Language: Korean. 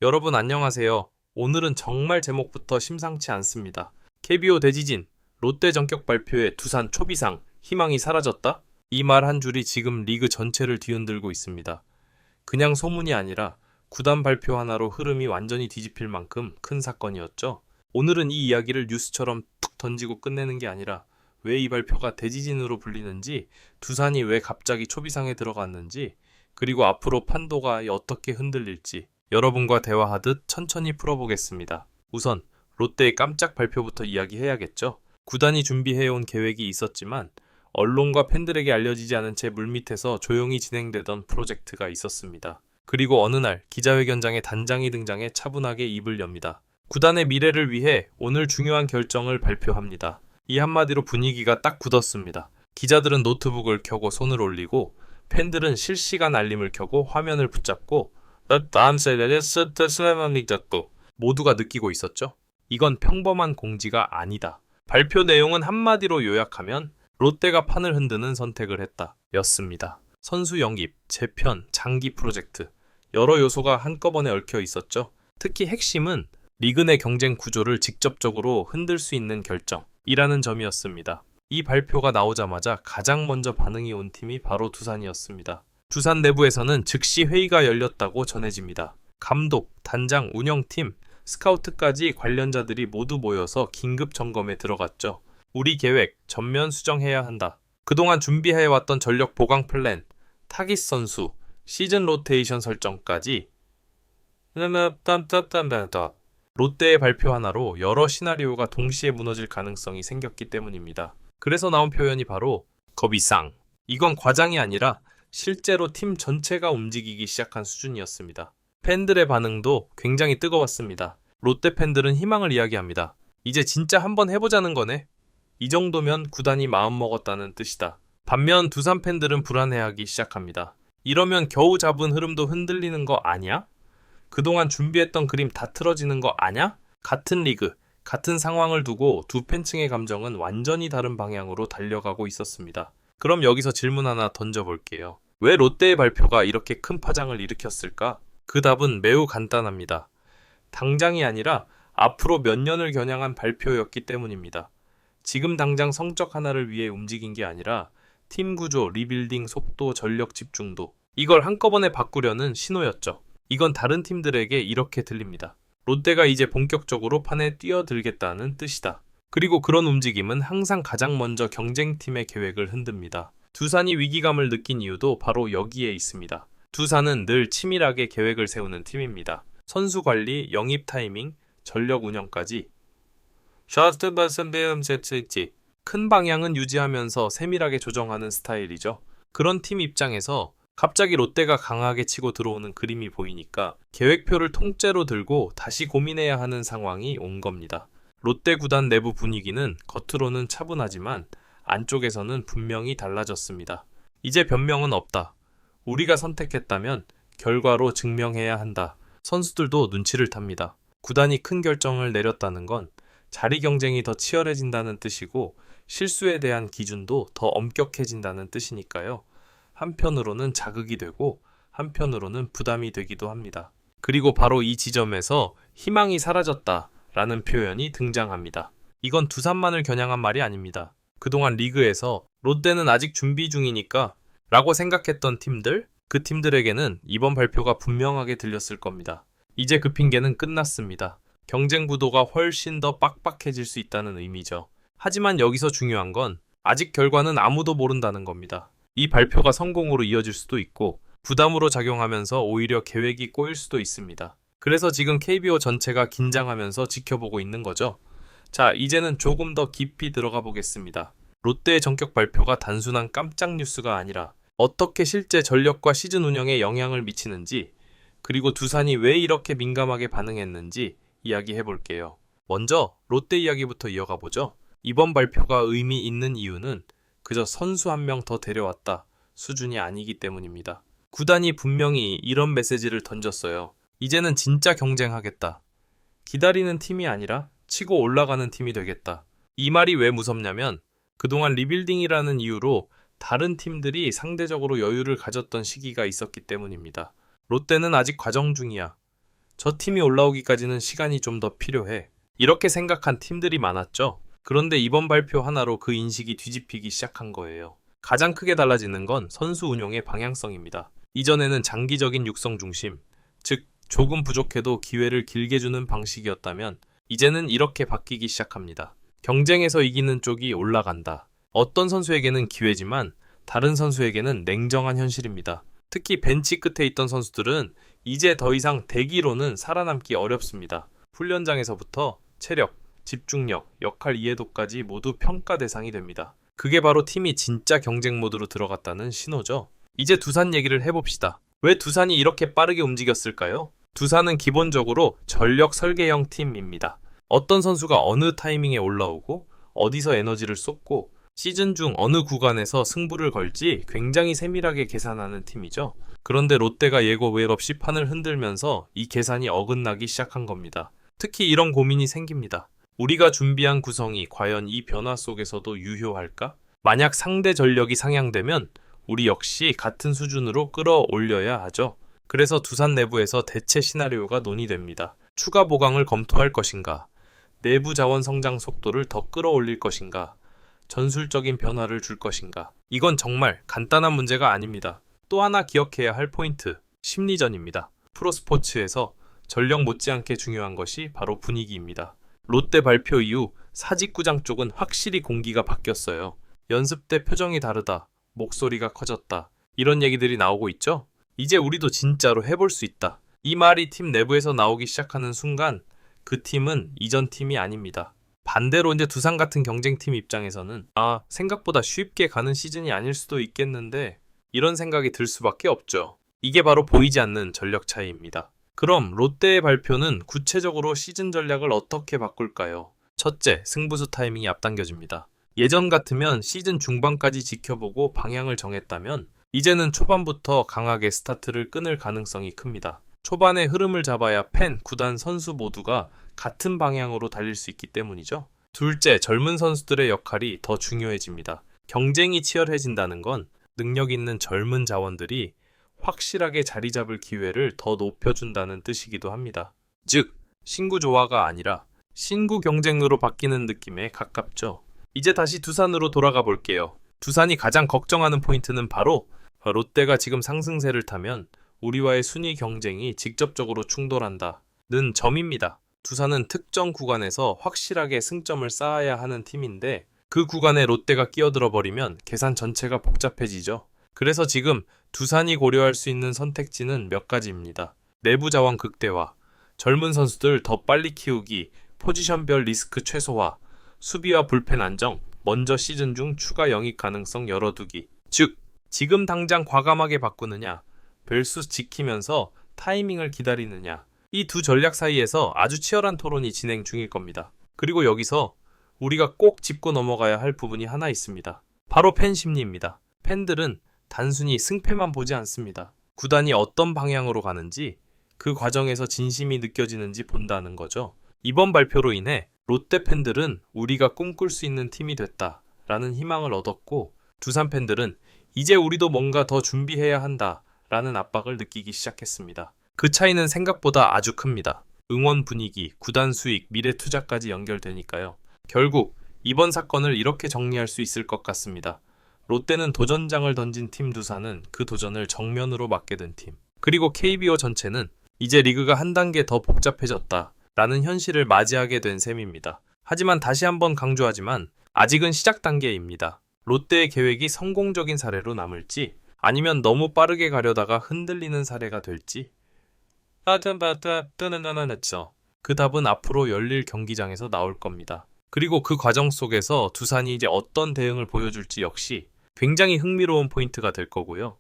여러분 안녕하세요. 오늘은 정말 제목부터 심상치 않습니다. KBO 대지진, 롯데 전격 발표에 두산 초비상, 희망이 사라졌다? 이 말 한 줄이 지금 리그 전체를 뒤흔들고 있습니다. 그냥 소문이 아니라 구단 발표 하나로 흐름이 완전히 뒤집힐 만큼 큰 사건이었죠. 오늘은 이 이야기를 뉴스처럼 툭 던지고 끝내는 게 아니라 왜 이 발표가 대지진으로 불리는지, 두산이 왜 갑자기 초비상에 들어갔는지, 그리고 앞으로 판도가 어떻게 흔들릴지 여러분과 대화하듯 천천히 풀어보겠습니다. 우선 롯데의 깜짝 발표부터 이야기해야겠죠. 구단이 준비해온 계획이 있었지만 언론과 팬들에게 알려지지 않은 채 물밑에서 조용히 진행되던 프로젝트가 있었습니다. 그리고 어느 날 기자회견장에 단장이 등장해 차분하게 입을 엽니다. 구단의 미래를 위해 오늘 중요한 결정을 발표합니다. 이 한마디로 분위기가 딱 굳었습니다. 기자들은 노트북을 켜고 손을 올리고 팬들은 실시간 알림을 켜고 화면을 붙잡고 모두가 느끼고 있었죠. 이건 평범한 공지가 아니다. 발표 내용은 한마디로 요약하면 롯데가 판을 흔드는 선택을 했다 였습니다. 선수 영입, 재편, 장기 프로젝트 여러 요소가 한꺼번에 얽혀 있었죠. 특히 핵심은 리그 내 경쟁 구조를 직접적으로 흔들 수 있는 결정이라는 점이었습니다. 이 발표가 나오자마자 가장 먼저 반응이 온 팀이 바로 두산이었습니다. 두산 내부에서는 즉시 회의가 열렸다고 전해집니다. 감독, 단장, 운영팀, 스카우트까지 관련자들이 모두 모여서 긴급 점검에 들어갔죠. 우리 계획 전면 수정해야 한다. 그동안 준비해왔던 전력 보강 플랜, 타깃 선수, 시즌 로테이션 설정까지 롯데의 발표 하나로 여러 시나리오가 동시에 무너질 가능성이 생겼기 때문입니다. 그래서 나온 표현이 바로 거비상. 이건 과장이 아니라 실제로 팀 전체가 움직이기 시작한 수준이었습니다. 팬들의 반응도 굉장히 뜨거웠습니다. 롯데 팬들은 희망을 이야기합니다. 이제 진짜 한번 해보자는 거네. 이 정도면 구단이 마음먹었다는 뜻이다. 반면 두산 팬들은 불안해하기 시작합니다. 이러면 겨우 잡은 흐름도 흔들리는 거 아니야? 그동안 준비했던 그림 다 틀어지는 거 아냐? 같은 리그, 같은 상황을 두고 두 팬층의 감정은 완전히 다른 방향으로 달려가고 있었습니다. 그럼 여기서 질문 하나 던져볼게요. 왜 롯데의 발표가 이렇게 큰 파장을 일으켰을까? 그 답은 매우 간단합니다. 당장이 아니라 앞으로 몇 년을 겨냥한 발표였기 때문입니다. 지금 당장 성적 하나를 위해 움직인 게 아니라 팀 구조, 리빌딩 속도, 전력 집중도 이걸 한꺼번에 바꾸려는 신호였죠. 이건 다른 팀들에게 이렇게 들립니다. 롯데가 이제 본격적으로 판에 뛰어들겠다는 뜻이다. 그리고 그런 움직임은 항상 가장 먼저 경쟁팀의 계획을 흔듭니다. 두산이 위기감을 느낀 이유도 바로 여기에 있습니다. 두산은 늘 치밀하게 계획을 세우는 팀입니다. 선수 관리, 영입 타이밍, 전력 운영까지 큰 방향은 유지하면서 세밀하게 조정하는 스타일이죠. 그런 팀 입장에서 갑자기 롯데가 강하게 치고 들어오는 그림이 보이니까 계획표를 통째로 들고 다시 고민해야 하는 상황이 온 겁니다. 롯데 구단 내부 분위기는 겉으로는 차분하지만 안쪽에서는 분명히 달라졌습니다. 이제 변명은 없다. 우리가 선택했다면 결과로 증명해야 한다. 선수들도 눈치를 탑니다. 구단이 큰 결정을 내렸다는 건 자리 경쟁이 더 치열해진다는 뜻이고 실수에 대한 기준도 더 엄격해진다는 뜻이니까요. 한편으로는 자극이 되고 한편으로는 부담이 되기도 합니다. 그리고 바로 이 지점에서 희망이 사라졌다라는 표현이 등장합니다. 이건 두산만을 겨냥한 말이 아닙니다. 그동안 리그에서 롯데는 아직 준비 중이니까 라고 생각했던 팀들, 그 팀들에게는 이번 발표가 분명하게 들렸을 겁니다. 이제 그 핑계는 끝났습니다. 경쟁 구도가 훨씬 더 빡빡해질 수 있다는 의미죠. 하지만 여기서 중요한 건 아직 결과는 아무도 모른다는 겁니다. 이 발표가 성공으로 이어질 수도 있고 부담으로 작용하면서 오히려 계획이 꼬일 수도 있습니다. 그래서 지금 KBO 전체가 긴장하면서 지켜보고 있는 거죠. 자, 이제는 조금 더 깊이 들어가 보겠습니다. 롯데의 전격 발표가 단순한 깜짝 뉴스가 아니라 어떻게 실제 전력과 시즌 운영에 영향을 미치는지, 그리고 두산이 왜 이렇게 민감하게 반응했는지 이야기해 볼게요. 먼저 롯데 이야기부터 이어가 보죠. 이번 발표가 의미 있는 이유는 그저 선수 한 명 더 데려왔다 수준이 아니기 때문입니다. 구단이 분명히 이런 메시지를 던졌어요. 이제는 진짜 경쟁하겠다. 기다리는 팀이 아니라 치고 올라가는 팀이 되겠다. 이 말이 왜 무섭냐면 그동안 리빌딩이라는 이유로 다른 팀들이 상대적으로 여유를 가졌던 시기가 있었기 때문입니다. 롯데는 아직 과정 중이야. 저 팀이 올라오기까지는 시간이 좀 더 필요해. 이렇게 생각한 팀들이 많았죠. 그런데 이번 발표 하나로 그 인식이 뒤집히기 시작한 거예요. 가장 크게 달라지는 건 선수 운용의 방향성입니다. 이전에는 장기적인 육성 중심, 즉 조금 부족해도 기회를 길게 주는 방식이었다면 이제는 이렇게 바뀌기 시작합니다. 경쟁에서 이기는 쪽이 올라간다. 어떤 선수에게는 기회지만 다른 선수에게는 냉정한 현실입니다. 특히 벤치 끝에 있던 선수들은 이제 더 이상 대기로는 살아남기 어렵습니다. 훈련장에서부터 체력, 집중력, 역할 이해도까지 모두 평가 대상이 됩니다. 그게 바로 팀이 진짜 경쟁 모드로 들어갔다는 신호죠. 이제 두산 얘기를 해봅시다. 왜 두산이 이렇게 빠르게 움직였을까요? 두산은 기본적으로 전력 설계형 팀입니다. 어떤 선수가 어느 타이밍에 올라오고 어디서 에너지를 쏟고 시즌 중 어느 구간에서 승부를 걸지 굉장히 세밀하게 계산하는 팀이죠. 그런데 롯데가 예고 외 없이 판을 흔들면서 이 계산이 어긋나기 시작한 겁니다. 특히 이런 고민이 생깁니다. 우리가 준비한 구성이 과연 이 변화 속에서도 유효할까? 만약 상대 전력이 상향되면 우리 역시 같은 수준으로 끌어올려야 하죠. 그래서 두산 내부에서 대체 시나리오가 논의됩니다. 추가 보강을 검토할 것인가? 내부 자원 성장 속도를 더 끌어올릴 것인가? 전술적인 변화를 줄 것인가? 이건 정말 간단한 문제가 아닙니다. 또 하나 기억해야 할 포인트, 심리전입니다. 프로스포츠에서 전력 못지않게 중요한 것이 바로 분위기입니다. 롯데 발표 이후 사직구장 쪽은 확실히 공기가 바뀌었어요. 연습 때 표정이 다르다, 목소리가 커졌다, 이런 얘기들이 나오고 있죠? 이제 우리도 진짜로 해볼 수 있다. 이 말이 팀 내부에서 나오기 시작하는 순간 그 팀은 이전 팀이 아닙니다. 반대로 이제 두산 같은 경쟁팀 입장에서는 생각보다 쉽게 가는 시즌이 아닐 수도 있겠는데 이런 생각이 들 수밖에 없죠. 이게 바로 보이지 않는 전력 차이입니다. 그럼 롯데의 발표는 구체적으로 시즌 전략을 어떻게 바꿀까요? 첫째, 승부수 타이밍이 앞당겨집니다. 예전 같으면 시즌 중반까지 지켜보고 방향을 정했다면 이제는 초반부터 강하게 스타트를 끊을 가능성이 큽니다. 초반에 흐름을 잡아야 팬, 구단, 선수 모두가 같은 방향으로 달릴 수 있기 때문이죠. 둘째, 젊은 선수들의 역할이 더 중요해집니다. 경쟁이 치열해진다는 건 능력 있는 젊은 자원들이 확실하게 자리 잡을 기회를 더 높여준다는 뜻이기도 합니다. 즉, 신구 조화가 아니라 신구 경쟁으로 바뀌는 느낌에 가깝죠. 이제 다시 두산으로 돌아가 볼게요. 두산이 가장 걱정하는 포인트는 바로 롯데가 지금 상승세를 타면 우리와의 순위 경쟁이 직접적으로 충돌한다는 점입니다. 두산은 특정 구간에서 확실하게 승점을 쌓아야 하는 팀인데 그 구간에 롯데가 끼어들어 버리면 계산 전체가 복잡해지죠. 그래서 지금 두산이 고려할 수 있는 선택지는 몇 가지입니다. 내부 자원 극대화, 젊은 선수들 더 빨리 키우기, 포지션별 리스크 최소화, 수비와 불펜 안정, 먼저 시즌 중 추가 영입 가능성 열어두기. 즉, 지금 당장 과감하게 바꾸느냐, 벨수 지키면서 타이밍을 기다리느냐. 이 두 전략 사이에서 아주 치열한 토론이 진행 중일 겁니다. 그리고 여기서 우리가 꼭 짚고 넘어가야 할 부분이 하나 있습니다. 바로 팬 심리입니다. 팬들은 단순히 승패만 보지 않습니다. 구단이 어떤 방향으로 가는지, 그 과정에서 진심이 느껴지는지 본다는 거죠. 이번 발표로 인해 롯데 팬들은 우리가 꿈꿀 수 있는 팀이 됐다라는 희망을 얻었고, 두산 팬들은 이제 우리도 뭔가 더 준비해야 한다라는 압박을 느끼기 시작했습니다. 그 차이는 생각보다 아주 큽니다. 응원 분위기, 구단 수익, 미래 투자까지 연결되니까요. 결국 이번 사건을 이렇게 정리할 수 있을 것 같습니다. 롯데는 도전장을 던진 팀, 두산은 그 도전을 정면으로 맞게 된 팀. 그리고 KBO 전체는 이제 리그가 한 단계 더 복잡해졌다라는 현실을 맞이하게 된 셈입니다. 하지만 다시 한번 강조하지만 아직은 시작 단계입니다. 롯데의 계획이 성공적인 사례로 남을지 아니면 너무 빠르게 가려다가 흔들리는 사례가 될지 그 답은 앞으로 열릴 경기장에서 나올 겁니다. 그리고 그 과정 속에서 두산이 이제 어떤 대응을 보여줄지 역시 굉장히 흥미로운 포인트가 될 거고요.